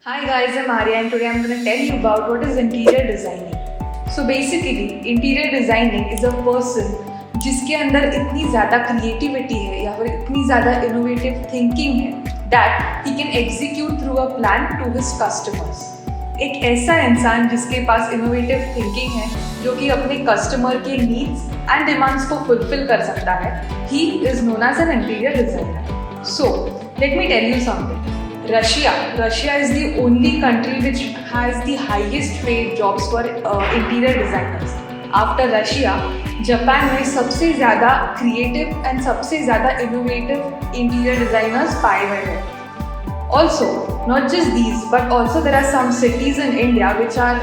Hi guys, I'm Arya and today I'm going to tell you about what is interior designing. So basically, interior designing is a person जिसके अंदर इतनी ज़्यादा creativity है या फिर इतनी ज़्यादा innovative thinking है that he can execute through a plan to his customers. एक ऐसा इंसान जिसके पास innovative thinking है जो कि अपने customer के needs and demands को fulfill कर सकता है, he is known as an interior designer. So let me tell you something. Russia is the only country which has the highest paid jobs for interior designers. After Russia, Japan में सबसे ज़्यादा creative and सबसे ज़्यादा innovative interior designers पाए गए हैं. Also, not just these, but also there are some cities in India which are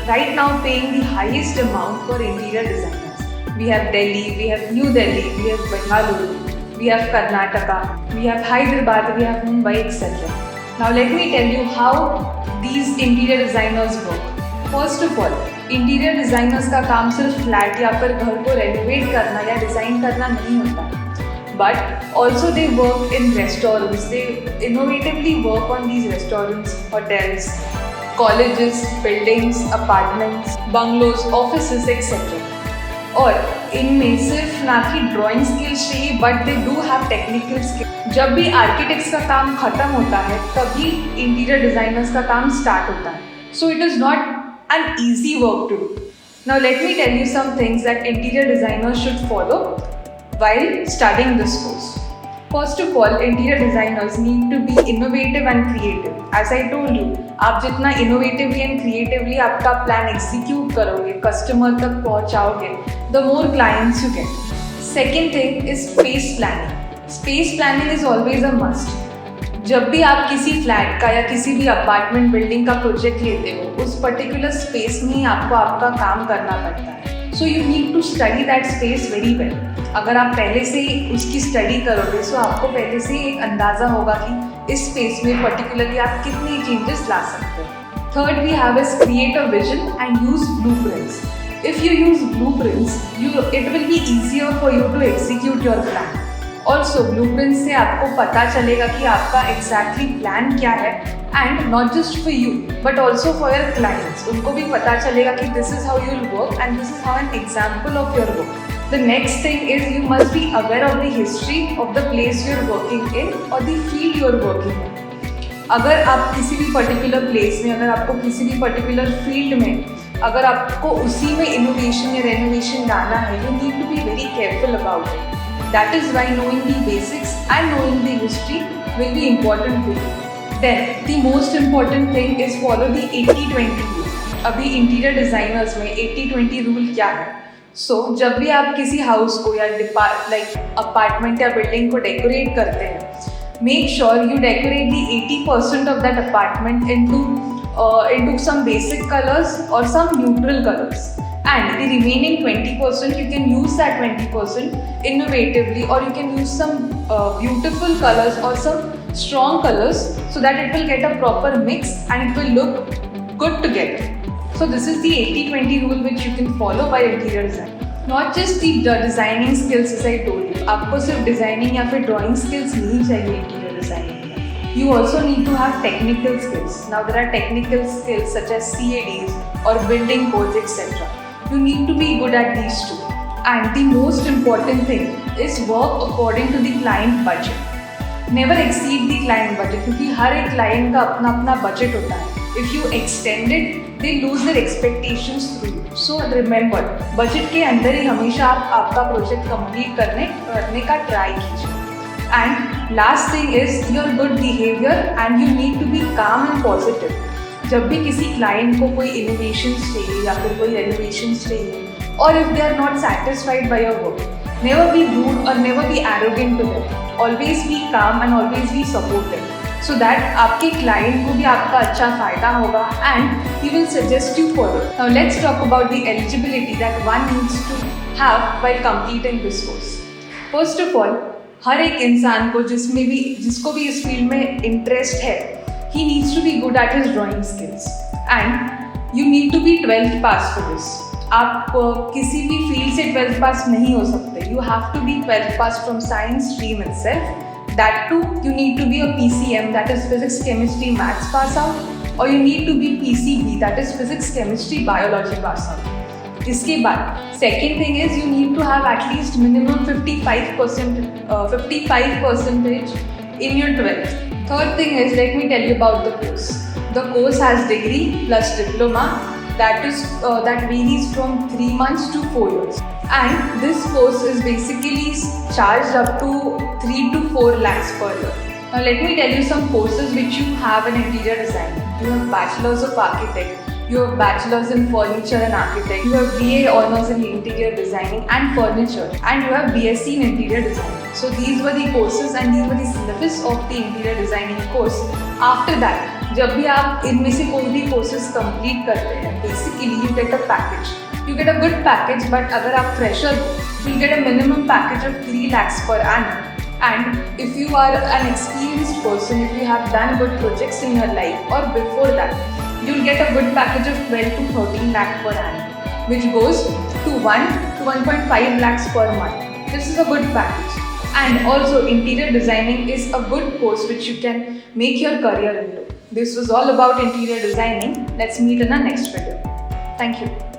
right now paying the highest amount for interior designers. We have Delhi, we have New Delhi, we have Bengaluru. We have Karnataka, we have Hyderabad, we have Mumbai, etc. Now let me tell you how these interior designers work. First of all, interior designers का काम सिर्फ flat या फिर घर को renovate करना या design करना नहीं होता है. But also they work in restaurants. They innovatively work on these restaurants, hotels, colleges, buildings, apartments, bungalows, offices, etc. और इनमें सिर्फ ना कि ड्राइंग स्किल्स चाहिए but they do have technical skill. जब भी आर्किटेक्ट्स का काम खत्म होता है तभी इंटीरियर डिजाइनर्स का काम स्टार्ट होता है. So it is not an easy work to do. Now let me tell you some things that interior designers should follow while studying this course. First of all, interior designers need to be innovative and creative. As I told you, आप जितना innovatively and creatively आपका plan execute करोगे, customer तक पहुँचाओगे, the more clients you get. Second thing is space planning. Space planning is always a must. जब भी आप किसी flat का या किसी भी अपार्टमेंट बिल्डिंग का प्रोजेक्ट लेते हो, उस पर्टिकुलर स्पेस में ही आपको आपका काम करना पड़ता है. So you need to study that space very well. अगर आप पहले से ही उसकी स्टडी करोगे सो आपको पहले से ही एक अंदाज़ा होगा कि इस स्पेस में पर्टिकुलरली आप कितने चेंजेस ला सकते हो. Third we have is create a vision and use blueprints. If you use blueprints it will be easier for you to execute your plan. Also blueprints से आपको पता चलेगा कि आपका एग्जैक्टली प्लान क्या है and not just for you but also for your clients. उनको भी पता चलेगा कि this is how you will work and this is how an example of your work. The next thing is you must be aware of the history of the place you are working in or the field you are working in. अगर आप किसी भी particular place में, अगर आपको किसी भी particular field में, अगर आपको उसी में इनोवेशन या रेनोवेशन लाना है, you need to be very careful about it. That is why knowing the basics and knowing the history will be important to you. Then the most important thing is follow the 80-20 rule. अभी interior designers में 80-20 rule क्या है? सो जब भी आप किसी house को या अपार्टमेंट या बिल्डिंग को डेकोरेट करते हैं, make sure you decorate the 80% of that apartment into some basic colours और some neutral colours, and the remaining 20% you can use that 20% innovatively, or you can use some beautiful colors or some strong colors so that it will get a proper mix and it will look good together. So this is the 80-20 rule which you can follow by interior design. Not just the designing skills as I told you. आपको सिर्फ designing या फिर drawing skills नहीं चाहिए interior designing में. You also need to have technical skills. Now there are technical skills such as CADs or building codes etc. You need to be good at these too. And the most important thing is work according to the client budget. Never exceed the client budget क्योंकि हर एक client का अपना अपना budget होता है. If you extend it, they lose their expectations through you. So remember, budget के अंदर ही हमेशा आप आपका प्रोजेक्ट कंप्लीट करने का ट्राई कीजिए. And last thing is your good behaviour and you need to be calm and positive. जब भी किसी क्लाइंट को कोई इनोवेशंस चाहिए या फिर कोई रेनोवेशंस चाहिए, और if they are not satisfied by your work, never be rude और never be arrogant to them. Always be calm and always be supportive so that आपके क्लाइंट को भी आपका अच्छा फ़ायदा होगा and he will suggest you further. Now let's talk about the eligibility that one needs to have while completing this course. First of all, हर एक इंसान को जिसको भी इस फील्ड में इंटरेस्ट है, he needs to be good at his drawing skills and you need to be 12th pass for this. आप किसी भी फील्ड से 12th पास नहीं हो सकते. You have to be 12th pass from science stream itself. That too, you need to be a PCM, that is Physics, Chemistry, Maths pass out, or you need to be PCB, that is Physics, Chemistry, Biology pass out. इसके बाद second thing is you need to have at least minimum 55% in your 12th. Third thing is, let me tell you about the course. The course has degree plus diploma, that varies from 3 months to 4 years. And this course is basically charged up to 3 to 4 lakhs per year. Now let me tell you some courses which you have in interior design. You have Bachelors of Architect, you have Bachelors in Furniture and Architect, you have BA Honours in Interior Designing and Furniture, and you have BSc in Interior Designing. So these were the courses and these were the syllabus of the Interior Designing course. After that, जब भी आप इनमें से कोई भी courses complete करते हैं, basically you get a package. You get a good package, but अगर आप fresher हो, you get a minimum package of 3 lakhs per annum. And if you are an experienced person, if you have done good projects in your life or before that, you'll get a good package of 12 to 13 lakh per annum, which goes to 1 to 1.5 lakhs per month. This is a good package. And also interior designing is a good course which you can make your career into. This was all about interior designing. Let's meet in our next video. Thank you.